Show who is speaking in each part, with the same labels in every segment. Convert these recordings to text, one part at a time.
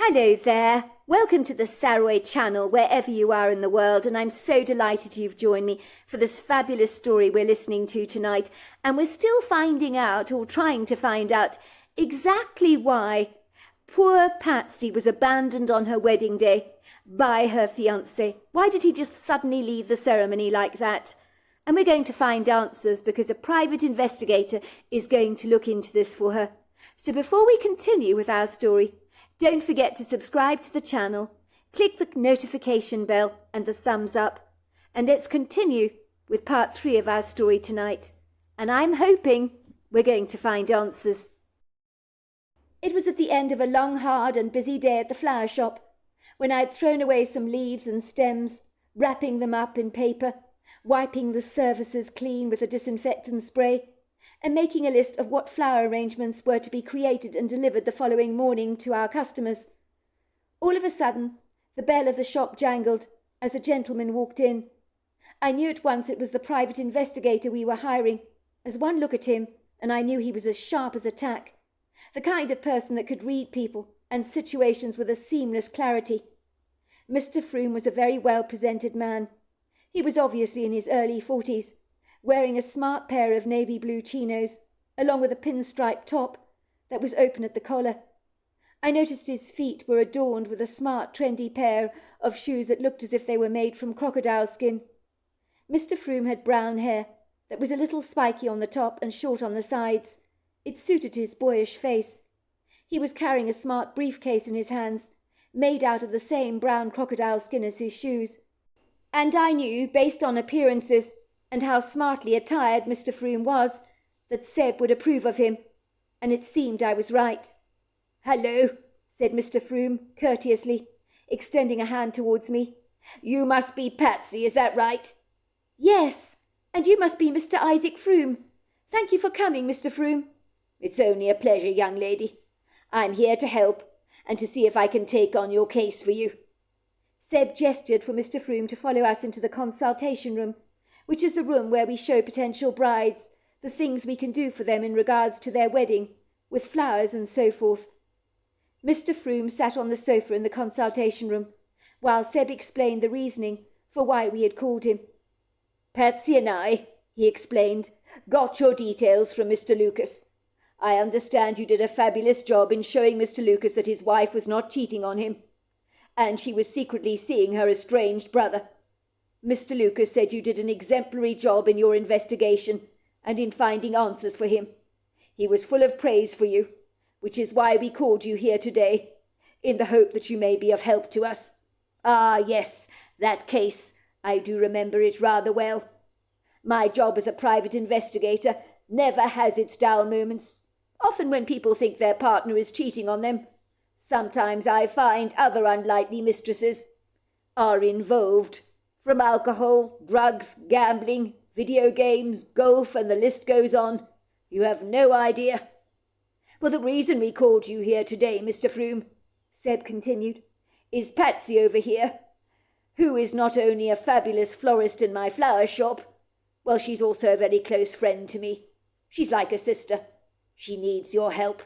Speaker 1: Hello there. Welcome to the Saraway channel, wherever you are in the world, and I'm so delighted you've joined me for this fabulous story we're listening to tonight. And we're still finding out, or trying to find out, exactly why poor Patsy was abandoned on her wedding day by her fiancé. Why did he just suddenly leave the ceremony like that? And we're going to find answers because a private investigator is going to look into this for her. So before we continue with our story, don't forget to subscribe to the channel, click the notification bell and the thumbs up, and let's continue with part 3 of our story tonight. And I'm hoping we're going to find answers. It was at the end of a long, hard and busy day at the flower shop, when I'd thrown away some leaves and stems, wrapping them up in paper, wiping the surfaces clean with a disinfectant spray, and making a list of what flower arrangements were to be created and delivered the following morning to our customers. All of a sudden, the bell of the shop jangled as a gentleman walked in. I knew at once it was the private investigator we were hiring, as one look at him, and I knew he was as sharp as a tack, the kind of person that could read people and situations with a seamless clarity. Mr. Froome was a very well-presented man. He was obviously in his early 40s, wearing a smart pair of navy blue chinos, along with a pinstripe top that was open at the collar. I noticed his feet were adorned with a smart, trendy pair of shoes that looked as if they were made from crocodile skin. Mr. Froome had brown hair that was a little spiky on the top and short on the sides. It suited his boyish face. He was carrying a smart briefcase in his hands, made out of the same brown crocodile skin as his shoes. And I knew, based on appearances, and how smartly attired Mr. Froome was, that Seb would approve of him, and it seemed I was right. "Hello," said Mr. Froome courteously, extending a hand towards me. "You must be Patsy, is that right?" "Yes, and you must be Mr. Isaac Froome. Thank you for coming, Mr. Froome." "It's only a pleasure, young lady. I'm here to help, and to see if I can take on your case for you." Seb gestured for Mr. Froome to follow us into the consultation room, which is the room where we show potential brides the things we can do for them in regards to their wedding, with flowers and so forth. Mr. Froome sat on the sofa in the consultation room, while Seb explained the reasoning for why we had called him. "Patsy and I," he explained, "got your details from Mr. Lucas. I understand you did a fabulous job in showing Mr. Lucas that his wife was not cheating on him, and she was secretly seeing her estranged brother. Mr. Lucas said you did an exemplary job in your investigation and in finding answers for him. He was full of praise for you, which is why we called you here today, in the hope that you may be of help to us. Ah, yes, that case. I do remember it rather well. My job as a private investigator never has its dull moments. Often when people think their partner is cheating on them, sometimes I find other unlikely mistresses are involved. From alcohol, drugs, gambling, video games, golf, and the list goes on. You have no idea. Well, the reason we called you here today, Mr. Froome," Seb continued, "is Patsy over here, who is not only a fabulous florist in my flower shop, well, she's also a very close friend to me. She's like a sister. She needs your help.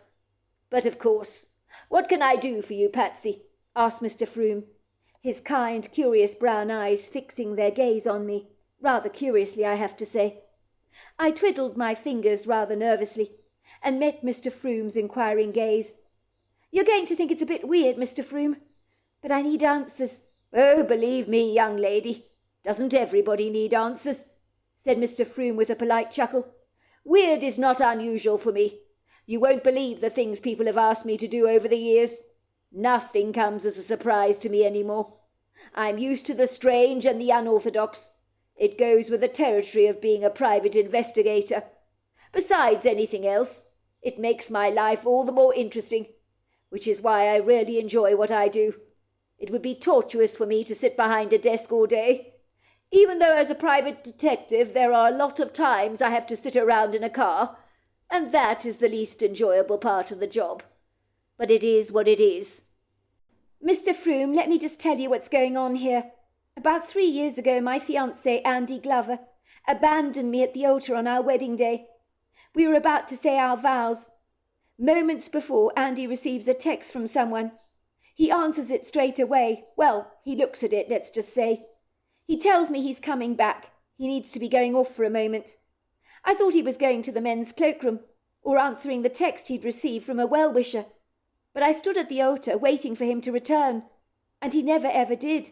Speaker 1: But of course, what can I do for you, Patsy?" asked Mr. Froome, his kind, curious brown eyes fixing their gaze on me, rather curiously, I have to say. I twiddled my fingers rather nervously, and met Mr. Froome's inquiring gaze. "You're going to think it's a bit weird, Mr. Froome, but I need answers." "Oh, believe me, young lady, doesn't everybody need answers?" said Mr. Froome with a polite chuckle. "Weird is not unusual for me. You won't believe the things people have asked me to do over the years. Nothing comes as a surprise to me anymore. I'm used to the strange and the unorthodox. It goes with the territory of being a private investigator. Besides anything else, it makes my life all the more interesting, which is why I really enjoy what I do. It would be torturous for me to sit behind a desk all day, even though as a private detective there are a lot of times I have to sit around in a car, and that is the least enjoyable part of the job. But it is what it is." "Mr. Froome, let me just tell you what's going on here. About 3 years ago, my fiancé, Andy Glover, abandoned me at the altar on our wedding day. We were about to say our vows. Moments before, Andy receives a text from someone. He answers it straight away. Well, he looks at it, let's just say. He tells me he's coming back. He needs to be going off for a moment. I thought he was going to the men's cloakroom, or answering the text he'd received from a well-wisher. But I stood at the altar waiting for him to return, and he never ever did.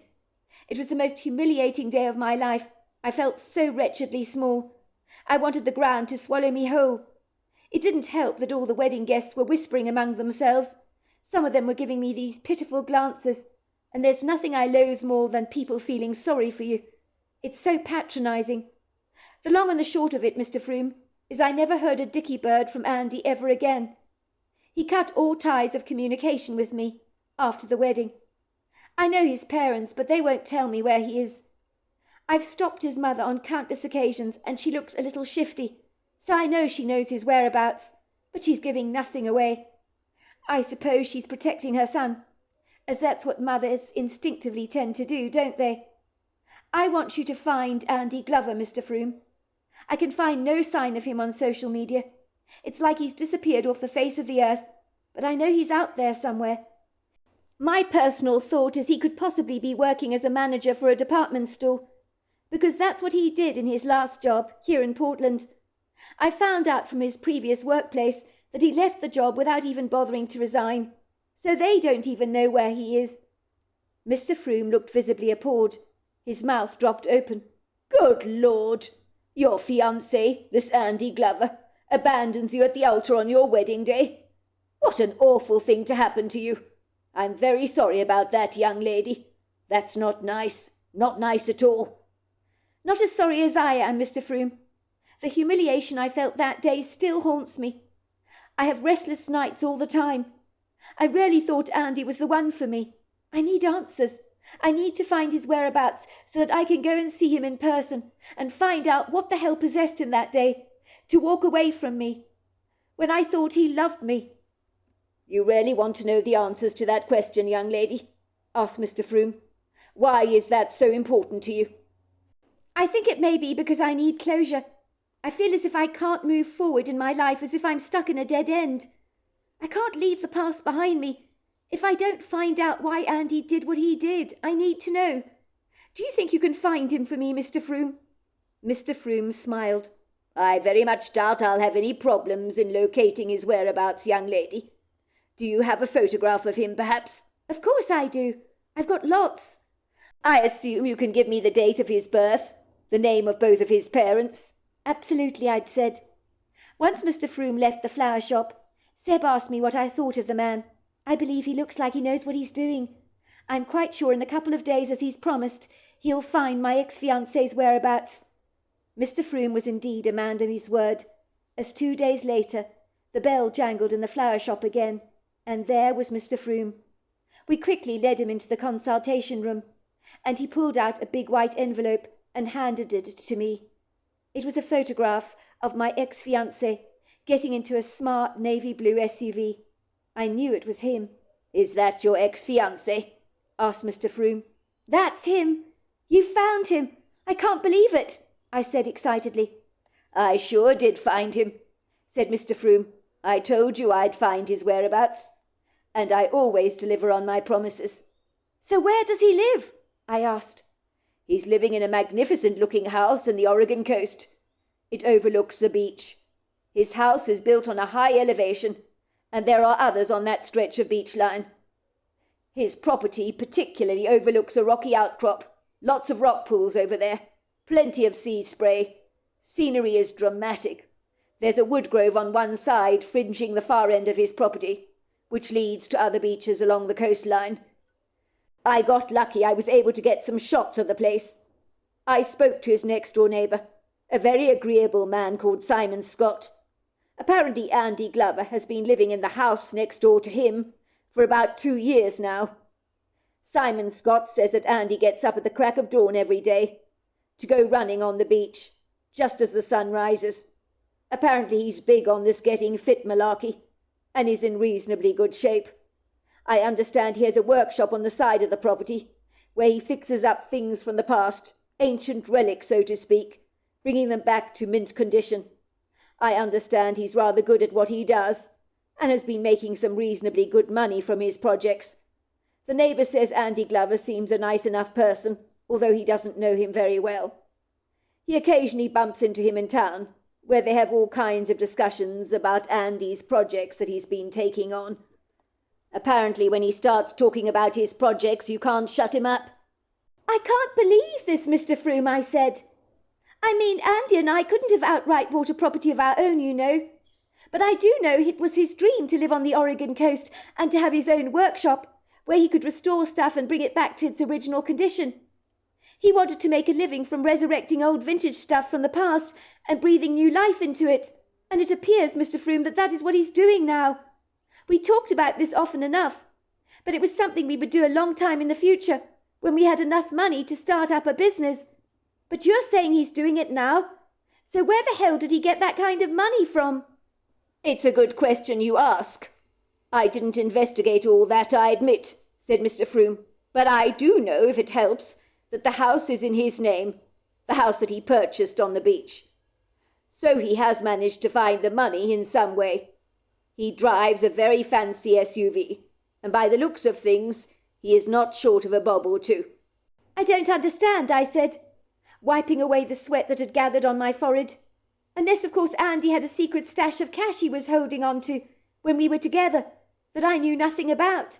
Speaker 1: It was the most humiliating day of my life. I felt so wretchedly small. I wanted the ground to swallow me whole. It didn't help that all the wedding guests were whispering among themselves. Some of them were giving me these pitiful glances, and there's nothing I loathe more than people feeling sorry for you. It's so patronising. The long and the short of it, Mr. Froome, is I never heard a dicky bird from Andy ever again. He cut all ties of communication with me after the wedding. I know his parents, but they won't tell me where he is. I've stopped his mother on countless occasions, and she looks a little shifty, so I know she knows his whereabouts, but she's giving nothing away. I suppose she's protecting her son, as that's what mothers instinctively tend to do, don't they? I want you to find Andy Glover, Mr. Froome. I can find no sign of him on social media. It's like he's disappeared off the face of the earth, but I know he's out there somewhere. My personal thought is he could possibly be working as a manager for a department store, because that's what he did in his last job here in Portland. I found out from his previous workplace that he left the job without even bothering to resign, so they don't even know where he is. Mr. Froome looked visibly appalled. His mouth dropped open. Good Lord! Your fiancé, this Andy Glover, abandons you at the altar on your wedding day. What an awful thing to happen to you. I'm very sorry about that, young lady. That's not nice. Not nice at all. Not as sorry as I am, Mr. Froome. The humiliation I felt that day still haunts me. I have restless nights all the time. I really thought Andy was the one for me. I need answers. I need to find his whereabouts so that I can go and see him in person and find out what the hell possessed him that day to walk away from me when I thought he loved me. You really want to know the answers to that question, young lady? Asked Mr. Froome. Why is that so important to you? I think it may be because I need closure. I feel as if I can't move forward in my life, as if I'm stuck in a dead end. I can't leave the past behind me. If I don't find out why Andy did what he did, I need to know. Do you think you can find him for me, Mr. Froome? Mr. Froome smiled. I very much doubt I'll have any problems in locating his whereabouts, young lady. Do you have a photograph of him, perhaps? Of course I do. I've got lots. I assume you can give me the date of his birth, the name of both of his parents? Absolutely, I'd said. Once Mr. Froome left the flower shop, Seb asked me what I thought of the man. I believe he looks like he knows what he's doing. I'm quite sure in a couple of days, as he's promised, he'll find my ex-fiancé's whereabouts. Mr. Froome was indeed a man of his word, as 2 days later the bell jangled in the flower shop again, and there was Mr. Froome. We quickly led him into the consultation room, and he pulled out a big white envelope and handed it to me. It was a photograph of my ex-fiancé getting into a smart navy blue SUV. I knew it was him. Is that your ex-fiancé? Asked Mr. Froome. That's him. You found him. I can't believe it, I said excitedly. I sure did find him, said Mr. Froome. I told you I'd find his whereabouts, and I always deliver on my promises. So where does he live? I asked. He's living in a magnificent-looking house in the Oregon coast. It overlooks the beach. His house is built on a high elevation, and there are others on that stretch of beach line. His property particularly overlooks a rocky outcrop. Lots of rock pools over there. Plenty of sea spray. Scenery is dramatic. There's a wood grove on one side fringing the far end of his property, which leads to other beaches along the coastline. I got lucky. I was able to get some shots of the place. I spoke to his next-door neighbour, a very agreeable man called Simon Scott. Apparently Andy Glover has been living in the house next door to him for about 2 years now. Simon Scott says that Andy gets up at the crack of dawn every day to go running on the beach, just as the sun rises. Apparently he's big on this getting fit malarkey, and is in reasonably good shape. I understand he has a workshop on the side of the property, where he fixes up things from the past, ancient relics, so to speak, bringing them back to mint condition. I understand he's rather good at what he does, and has been making some reasonably good money from his projects. The neighbour says Andy Glover seems a nice enough person, although he doesn't know him very well. He occasionally bumps into him in town, where they have all kinds of discussions about Andy's projects that he's been taking on. Apparently when he starts talking about his projects, you can't shut him up. I can't believe this, Mr. Froome, I said. I mean, Andy and I couldn't have outright bought a property of our own, you know. But I do know it was his dream to live on the Oregon coast and to have his own workshop, where he could restore stuff and bring it back to its original condition. He wanted to make a living from resurrecting old vintage stuff from the past and breathing new life into it. And it appears, Mr. Froome, that is what he's doing now. We talked about this often enough, but it was something we would do a long time in the future, when we had enough money to start up a business. But you're saying he's doing it now? So where the hell did he get that kind of money from? It's a good question you ask. I didn't investigate all that, I admit, said Mr. Froome. But I do know, if it helps, that the house is in his name, the house that he purchased on the beach. So he has managed to find the money in some way. He drives a very fancy SUV, and by the looks of things, he is not short of a bob or two. I don't understand, I said, wiping away the sweat that had gathered on my forehead. Unless, of course, Andy had a secret stash of cash he was holding on to when we were together that I knew nothing about.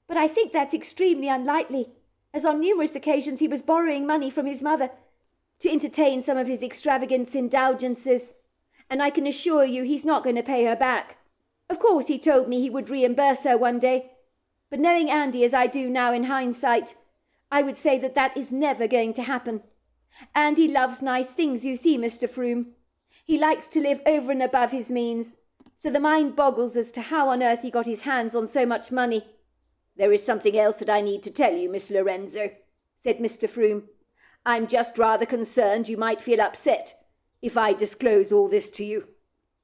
Speaker 1: But I think that's extremely unlikely, as on numerous occasions he was borrowing money from his mother to entertain some of his extravagant indulgences, and I can assure you he's not going to pay her back. Of course, he told me he would reimburse her one day, but knowing Andy as I do now in hindsight, I would say that is never going to happen. Andy loves nice things, you see, Mr. Froome. He likes to live over and above his means, so the mind boggles as to how on earth he got his hands on so much money. There is something else that I need to tell you, Miss Lorenzo, said Mr. Froome. I'm just rather concerned you might feel upset if I disclose all this to you.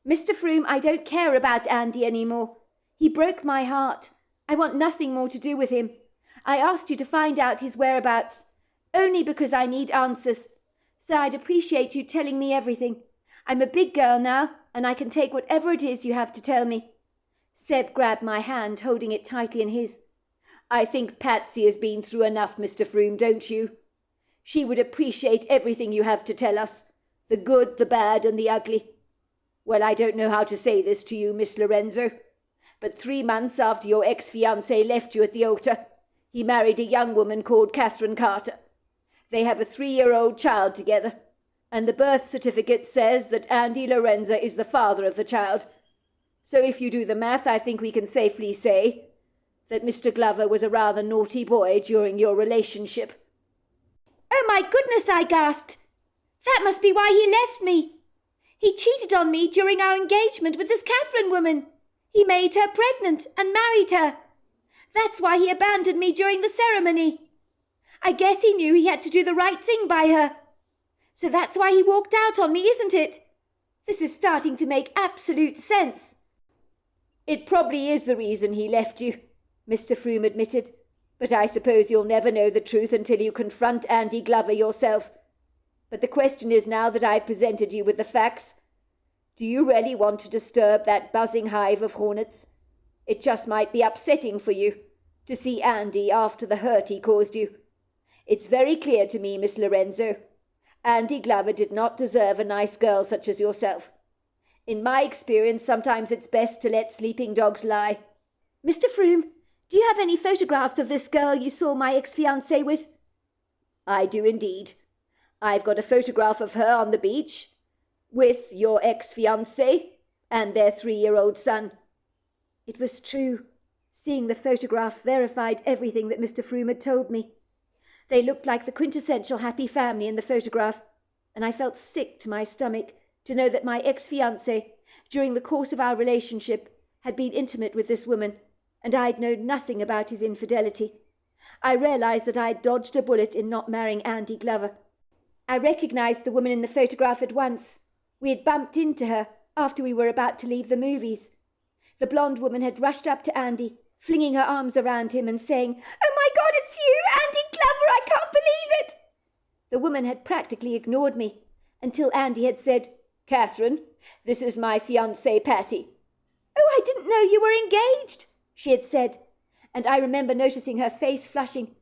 Speaker 1: Mr. Froome, I don't care about Andy any more. He broke my heart. I want nothing more to do with him. I asked you to find out his whereabouts, only because I need answers, so I'd appreciate you telling me everything. I'm a big girl now, and I can take whatever it is you have to tell me. Seb grabbed my hand, holding it tightly in his. I think Patsy has been through enough, Mr. Froome, don't you? She would appreciate everything you have to tell us, the good, the bad, and the ugly. Well, I don't know how to say this to you, Miss Lorenzo, but 3 months after your ex-fiancé left you at the altar, he married a young woman called Catherine Carter. They have a 3-year-old child together, and the birth certificate says that Andy Lorenzo is the father of the child. So if you do the math, I think we can safely say that Mr. Glover was a rather naughty boy during your relationship. Oh, my goodness, I gasped. That must be why he left me. He cheated on me during our engagement with this Catherine woman. He made her pregnant and married her. That's why he abandoned me during the ceremony. I guess he knew he had to do the right thing by her. So that's why he walked out on me, isn't it? This is starting to make absolute sense. It probably is the reason he left you, Mr. Froome admitted. But I suppose you'll never know the truth until you confront Andy Glover yourself. But the question is, now that I've presented you with the facts, do you really want to disturb that buzzing hive of hornets? It just might be upsetting for you to see Andy after the hurt he caused you. It's very clear to me, Miss Lorenzo, Andy Glover did not deserve a nice girl such as yourself. In my experience, sometimes it's best to let sleeping dogs lie. Mr. Froome, do you have any photographs of this girl you saw my ex-fiancé with? I do indeed. I've got a photograph of her on the beach, with your ex-fiancé and their 3-year-old son. It was true. Seeing the photograph verified everything that Mr. Froome had told me. They looked like the quintessential happy family in the photograph, and I felt sick to my stomach to know that my ex-fiancé, during the course of our relationship, had been intimate with this woman, and I'd known nothing about his infidelity. I realized that I'd dodged a bullet in not marrying Andy Glover. I recognized the woman in the photograph at once. We had bumped into her after we were about to leave the movies. The blonde woman had rushed up to Andy, flinging her arms around him and saying, "Oh my God, it's you, Andy Glover, I can't believe it!" The woman had practically ignored me until Andy had said, "Catherine, this is my fiancée Patty." "Oh, I didn't know you were engaged," she had said, and I remember noticing her face flushing,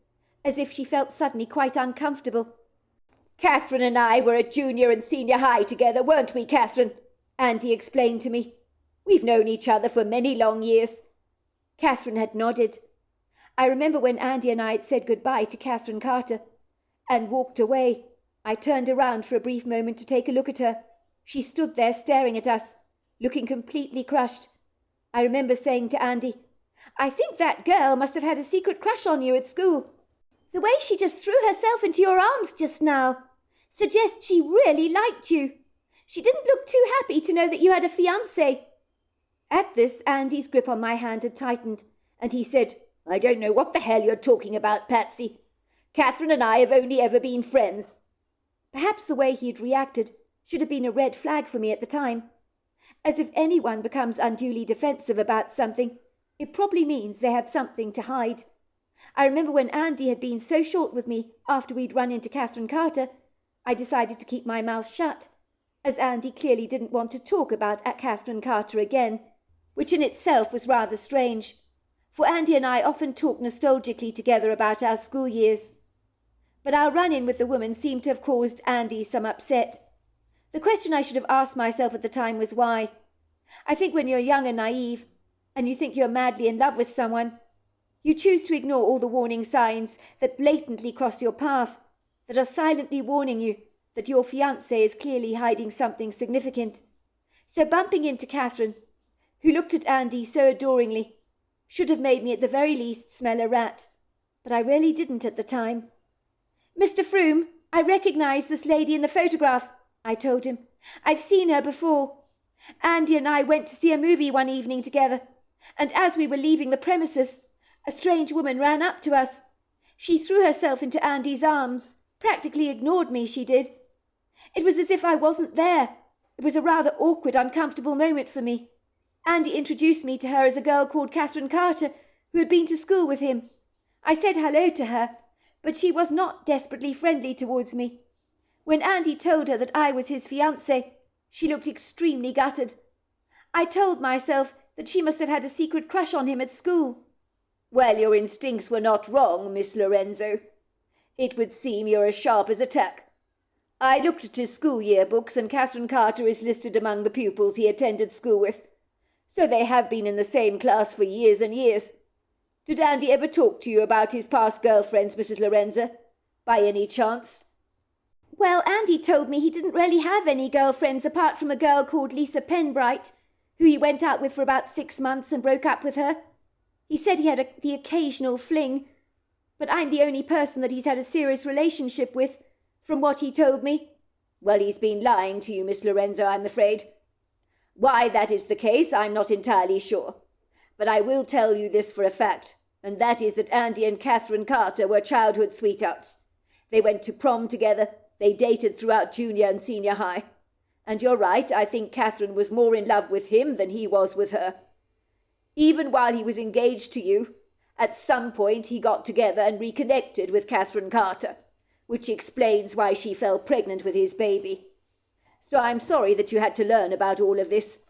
Speaker 1: as if she felt suddenly quite uncomfortable. "Catherine and I were at junior and senior high together, weren't we, Catherine?" Andy explained to me. "We've known each other for many long years." Catherine had nodded. I remember when Andy and I had said goodbye to Catherine Carter and walked away. I turned around for a brief moment to take a look at her. She stood there staring at us, looking completely crushed. I remember saying to Andy, "I think that girl must have had a secret crush on you at school. The way she just threw herself into your arms just now suggests she really liked you. She didn't look too happy to know that you had a fiancé." At this, Andy's grip on my hand had tightened, and he said, "I don't know what the hell you're talking about, Patsy. Catherine and I have only ever been friends." Perhaps the way he had reacted should have been a red flag for me at the time. As if anyone becomes unduly defensive about something, it probably means they have something to hide. I remember when Andy had been so short with me after we'd run into Catherine Carter, I decided to keep my mouth shut, as Andy clearly didn't want to talk about Catherine Carter again, which in itself was rather strange, for Andy and I often talked nostalgically together about our school years. But our run-in with the woman seemed to have caused Andy some upset. The question I should have asked myself at the time was why. I think when you're young and naive, and you think you're madly in love with someone, you choose to ignore all the warning signs that blatantly cross your path, that are silently warning you that your fiancé is clearly hiding something significant. So bumping into Catherine, who looked at Andy so adoringly, should have made me at the very least smell a rat, but I really didn't at the time. "Mr. Froome, I recognise this lady in the photograph," I told him. "I've seen her before. Andy and I went to see a movie one evening together, and as we were leaving the premises, a strange woman ran up to us. She threw herself into Andy's arms, practically ignored me, she did. It was as if I wasn't there. It was a rather awkward, uncomfortable moment for me. Andy introduced me to her as a girl called Catherine Carter, who had been to school with him. I said hello to her, but she was not desperately friendly towards me. When Andy told her that I was his fiancé, she looked extremely gutted. I told myself that she must have had a secret crush on him at school." "Well, your instincts were not wrong, Miss Lorenzo. It would seem you're as sharp as a tack. I looked at his school yearbooks, and Catherine Carter is listed among the pupils he attended school with. So they have been in the same class for years and years. Did Andy ever talk to you about his past girlfriends, Mrs. Lorenzo, by any chance?" "Well, Andy told me he didn't really have any girlfriends apart from a girl called Lisa Penbright, who he went out with for about 6 months and broke up with her. He said he had the occasional fling, but I'm the only person that he's had a serious relationship with, from what he told me." "Well, he's been lying to you, Miss Lorenzo, I'm afraid. Why that is the case, I'm not entirely sure. But I will tell you this for a fact, and that is that Andy and Catherine Carter were childhood sweethearts. They went to prom together. They dated throughout junior and senior high. And you're right, I think Catherine was more in love with him than he was with her. Even while he was engaged to you, at some point he got together and reconnected with Catherine Carter, which explains why she fell pregnant with his baby. So I'm sorry that you had to learn about all of this.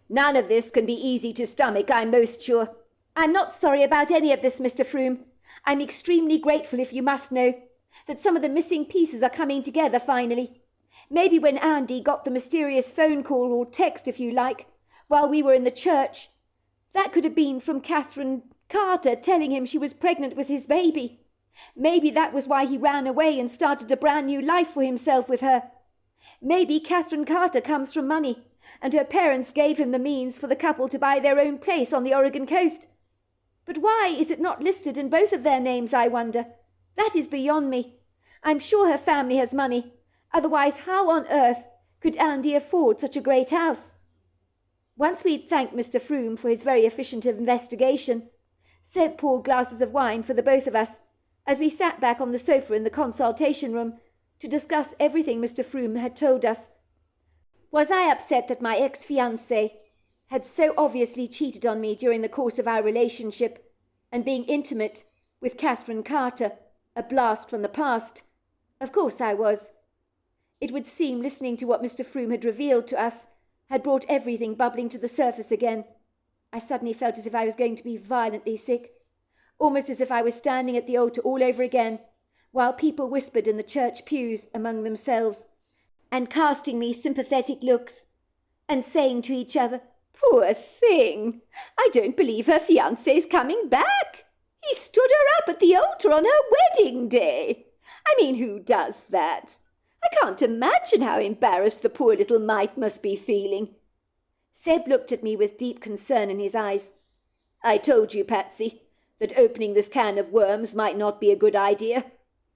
Speaker 1: None of this can be easy to stomach, I'm most sure." "I'm not sorry about any of this, Mr. Froome. I'm extremely grateful, if you must know, that some of the missing pieces are coming together finally. Maybe when Andy got the mysterious phone call, or text if you like, while we were in the church, that could have been from Catherine Carter telling him she was pregnant with his baby. Maybe that was why he ran away and started a brand new life for himself with her. Maybe Catherine Carter comes from money, and her parents gave him the means for the couple to buy their own place on the Oregon coast. But why is it not listed in both of their names, I wonder? That is beyond me. I'm sure her family has money. Otherwise, how on earth could Andy afford such a great house?" Once we'd thanked Mr. Froome for his very efficient investigation, Seb poured glasses of wine for the both of us, as we sat back on the sofa in the consultation room to discuss everything Mr. Froome had told us. Was I upset that my ex-fiancé had so obviously cheated on me during the course of our relationship, and being intimate with Catherine Carter, a blast from the past? Of course I was. It would seem, listening to what Mr. Froome had revealed to us, had brought everything bubbling to the surface again. I suddenly felt as if I was going to be violently sick. almost as if I was standing at the altar all over again, while people whispered in the church pews among themselves, and casting me sympathetic looks, and saying to each other, "Poor thing! I don't believe her fiancé's coming back. He stood her up at the altar on her wedding day. I mean, who does that? I can't imagine how embarrassed the poor little mite must be feeling." Seb looked at me with deep concern in his eyes. "I told you, Patsy, that opening this can of worms might not be a good idea.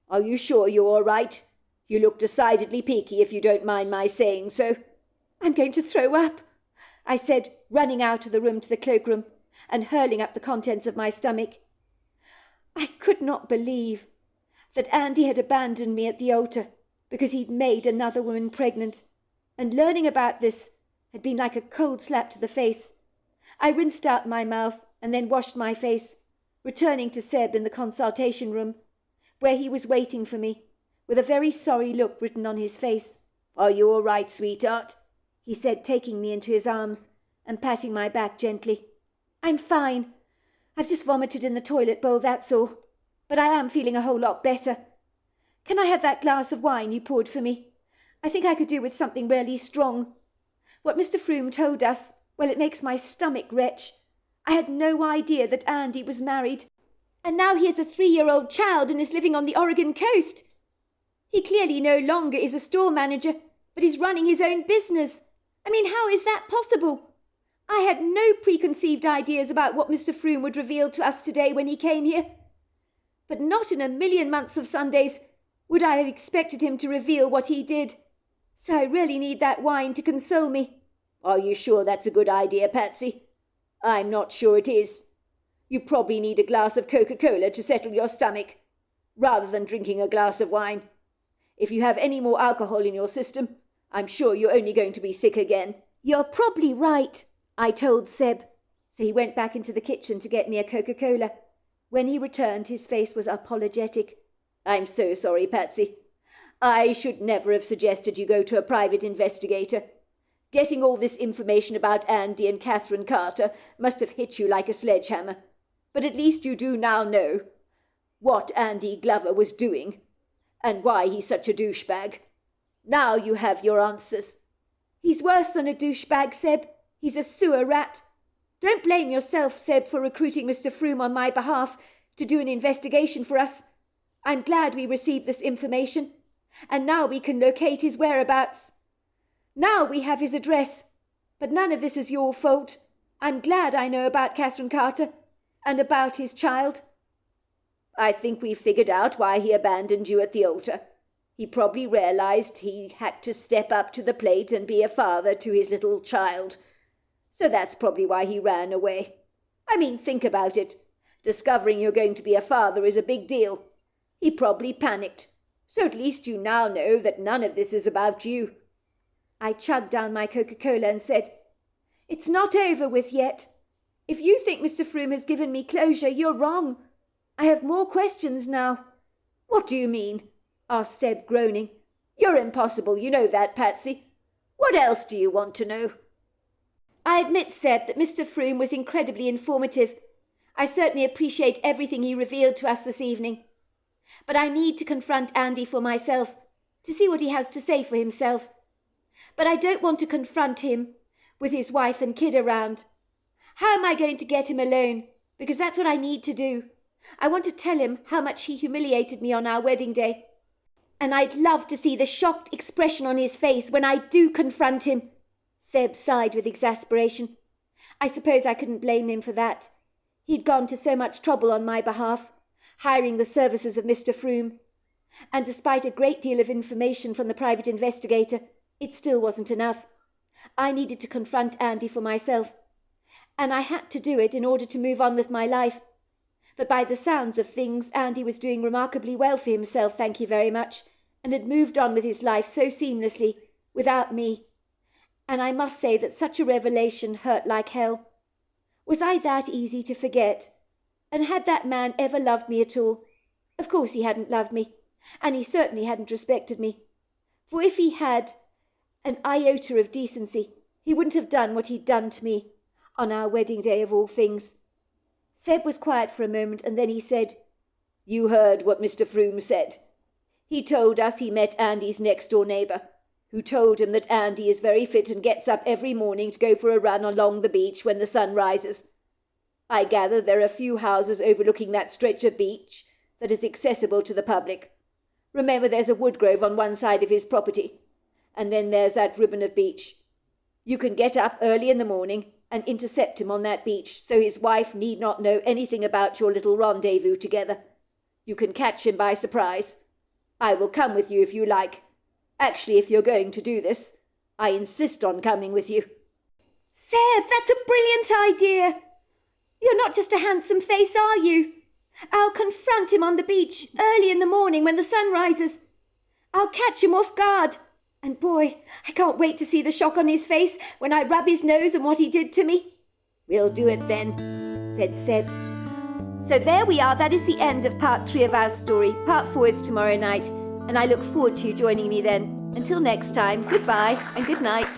Speaker 1: Are you sure you're all right? You look decidedly peaky, if you don't mind my saying so." "I'm going to throw up," I said, running out of the room to the cloakroom and hurling up the contents of my stomach. I could not believe that Andy had abandoned me at the altar because he'd made another woman pregnant, and learning about this had been like a cold slap to the face. I rinsed out my mouth and then washed my face, returning to Seb in the consultation room, where he was waiting for me, with a very sorry look written on his face. "Are you all right, sweetheart?" he said, taking me into his arms and patting my back gently. "I'm fine. I've just vomited in the toilet bowl, that's all. But I am feeling a whole lot better. Can I have that glass of wine you poured for me? I think I could do with something really strong. What Mr. Froome told us, well, it makes my stomach retch. I had no idea that Andy was married. And now he has a 3-year-old child and is living on the Oregon coast. He clearly no longer is a store manager, but is running his own business. I mean, how is that possible? I had no preconceived ideas about what Mr. Froome would reveal to us today when he came here. But not in a million months of Sundays would I have expected him to reveal what he did. So I really need that wine to console me." "Are you sure that's a good idea, Patsy?" "I'm not sure it is. You probably need a glass of Coca-Cola to settle your stomach, rather than drinking a glass of wine. If you have any more alcohol in your system, I'm sure you're only going to be sick again." "You're probably right," I told Seb. So he went back into the kitchen to get me a Coca-Cola. When he returned, his face was apologetic. "I'm so sorry, Patsy. I should never have suggested you go to a private investigator. Getting all this information about Andy and Catherine Carter must have hit you like a sledgehammer. But at least you do now know what Andy Glover was doing, and why he's such a douchebag. Now you have your answers." "He's worse than a douchebag, Seb. He's a sewer rat. Don't blame yourself, Seb, for recruiting Mr. Froome on my behalf to do an investigation for us. I'm glad we received this information, and now we can locate his whereabouts. Now we have his address, but none of this is your fault. I'm glad I know about Catherine Carter and about his child." "I think we've figured out why he abandoned you at the altar. He probably realized he had to step up to the plate and be a father to his little child. So that's probably why he ran away. I mean, think about it. Discovering you're going to be a father is a big deal. He probably panicked. So at least you now know that none of this is about you." I chugged down my Coca-Cola and said, "It's not over with yet. If you think Mr. Froome has given me closure, you're wrong. I have more questions now." "What do you mean?" asked Seb, groaning. "You're impossible, you know that, Patsy. What else do you want to know?" "I admit, Seb, that Mr. Froome was incredibly informative. I certainly appreciate everything he revealed to us this evening. But I need to confront Andy for myself, to see what he has to say for himself. But I don't want to confront him with his wife and kid around. How am I going to get him alone? Because that's what I need to do. I want to tell him how much he humiliated me on our wedding day. And I'd love to see the shocked expression on his face when I do confront him." Seb sighed with exasperation. I suppose I couldn't blame him for that. He'd gone to so much trouble on my behalf, hiring the services of Mr. Froome. And despite a great deal of information from the private investigator, it still wasn't enough. I needed to confront Andy for myself, and I had to do it in order to move on with my life. But by the sounds of things, Andy was doing remarkably well for himself, thank you very much, and had moved on with his life so seamlessly, without me. And I must say that such a revelation hurt like hell. Was I that easy to forget? And had that man ever loved me at all? Of course he hadn't loved me, and he certainly hadn't respected me. For if he had an iota of decency, he wouldn't have done what he'd done to me on our wedding day of all things. Seb was quiet for a moment, and then he said, "You heard what Mr. Froome said. He told us he met Andy's next-door neighbour, who told him that Andy is very fit and gets up every morning to go for a run along the beach when the sun rises. I gather there are a few houses overlooking that stretch of beach that is accessible to the public. Remember, there's a wood grove on one side of his property, and then there's that ribbon of beach. You can get up early in the morning and intercept him on that beach, so his wife need not know anything about your little rendezvous together. You can catch him by surprise. I will come with you if you like. Actually, if you're going to do this, I insist on coming with you."
Speaker 2: "Seb, that's a brilliant idea. You're not just a handsome face, are you? I'll confront him on the beach early in the morning when the sun rises. I'll catch him off guard. And boy, I can't wait to see the shock on his face when I rub his nose and what he did to me."
Speaker 1: "We'll do it then," said Seb. So there we are. That is the end of part 3 of our story. Part 4 is tomorrow night, and I look forward to you joining me then. Until next time, goodbye and good night.